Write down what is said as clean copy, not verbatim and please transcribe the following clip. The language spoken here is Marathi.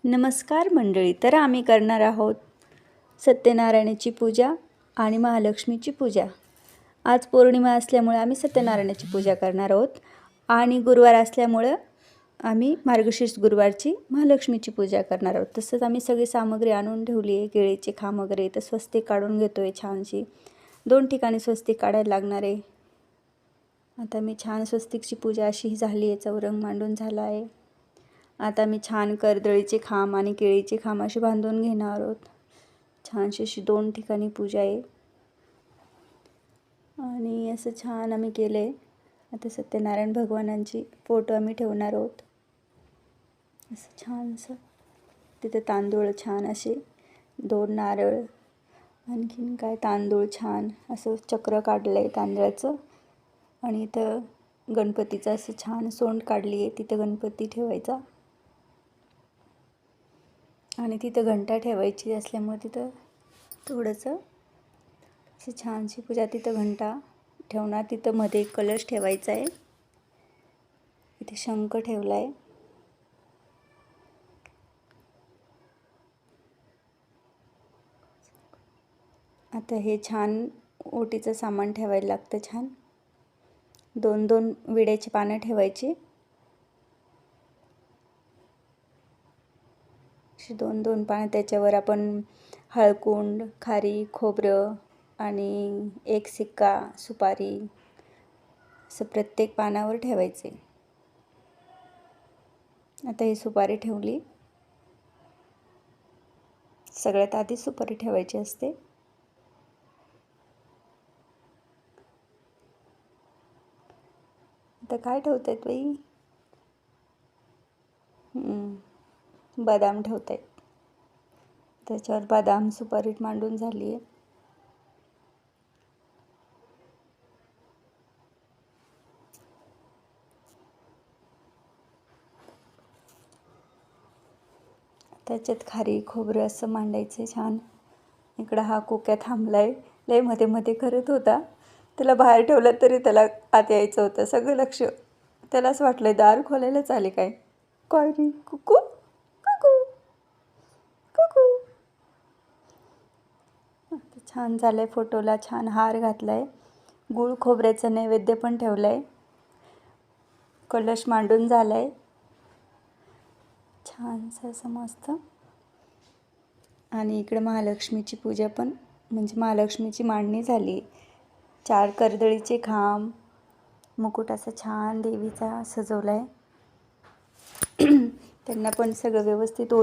नमस्कार मंडळी. तर आम्ही करणार आहोत सत्यनारायणाची पूजा आणि महालक्ष्मीची पूजा. आज पौर्णिमा असल्यामुळे आम्ही सत्यनारायणाची पूजा करणार आहोत आणि गुरुवार असल्यामुळं आम्ही मार्गशीर्ष गुरुवारची महालक्ष्मीची पूजा करणार आहोत. तसंच आम्ही सगळी सामग्री आणून ठेवली आहे, केळीचे खांब वगैरे. तर स्वस्तिक काढून घेतो आहे छानशी. 2 ठिकाणी स्वस्तिक काढायला लागणार आहे. आता मी छान स्वस्तिकची पूजा अशी झाली आहे, चौरंग मांडून झाला आहे. आता मी छान कर्दळीचे खांब आणि केळीचे खांब असे बांधून घेणार आहोत. छानशी अशी 2 ठिकाणी पूजा आहे आणि असं छान आम्ही केलं आहे. आता सत्यनारायण भगवानांची फोटो आम्ही ठेवणार आहोत. असं छानसं तिथे तांदूळ छान असे 2 नारळ, आणखीन काय तांदूळ छान असं चक्र काढलं आहे तांदळाचं. आणि इथं गणपतीचं असं छान सोंड काढली आहे, तिथं गणपती ठेवायचा. आणि तिथं घंटा ठेवायची असल्यामुळे तिथं थोडंसं अशी छानशी पूजा. तिथं घंटा ठेवणार, तिथं मध्ये एक कलश ठेवायचा आहे. इथे शंख ठेवला आहे. आता हे छान ओटीचं सामान ठेवायला लागतं. छान 2-2 विड्याची पानं ठेवायची. अशी 2-2 पानं. त्याच्यावर आपण हळकुंड, खारी, खोबरं आणि 1 सिक्का, सुपारी असं प्रत्येक पानावर ठेवायचे. आता ही सुपारी ठेवली. सगळ्यात आधी सुपारी ठेवायची असते. आता काय ठेवतायत बाई? बदाम ठेवतायत. त्याच्यावर बदाम सुपारी मांडून झाली आहे. त्याच्यात खारी खोबरं असं मांडायचं छान. इकडं हा कोक्या थांबलाय, लय मध्ये मध्ये करत होता. त्याला बाहेर ठेवलं तरी त्याला आत यायचं होतं. सगळं लक्ष त्यालाच वाटलं दार खोलायलाच आले काय. काय रे कुकू कुकू कुकू. छान झालंय. फोटोला छान हार घातलाय. गूळ खोबऱ्याचं नैवेद्य पण ठेवलंय. कलश मांडून झालाय छानसं असं मस्त. आणि इकडे महालक्ष्मीची पूजा पण म्हणजे महालक्ष्मीची मांडणी झाली. 4 कर्दळीचे खांब, मुकुट असं छान देवीचा सजवला आहे. त्यांना पण सगळं व्यवस्थित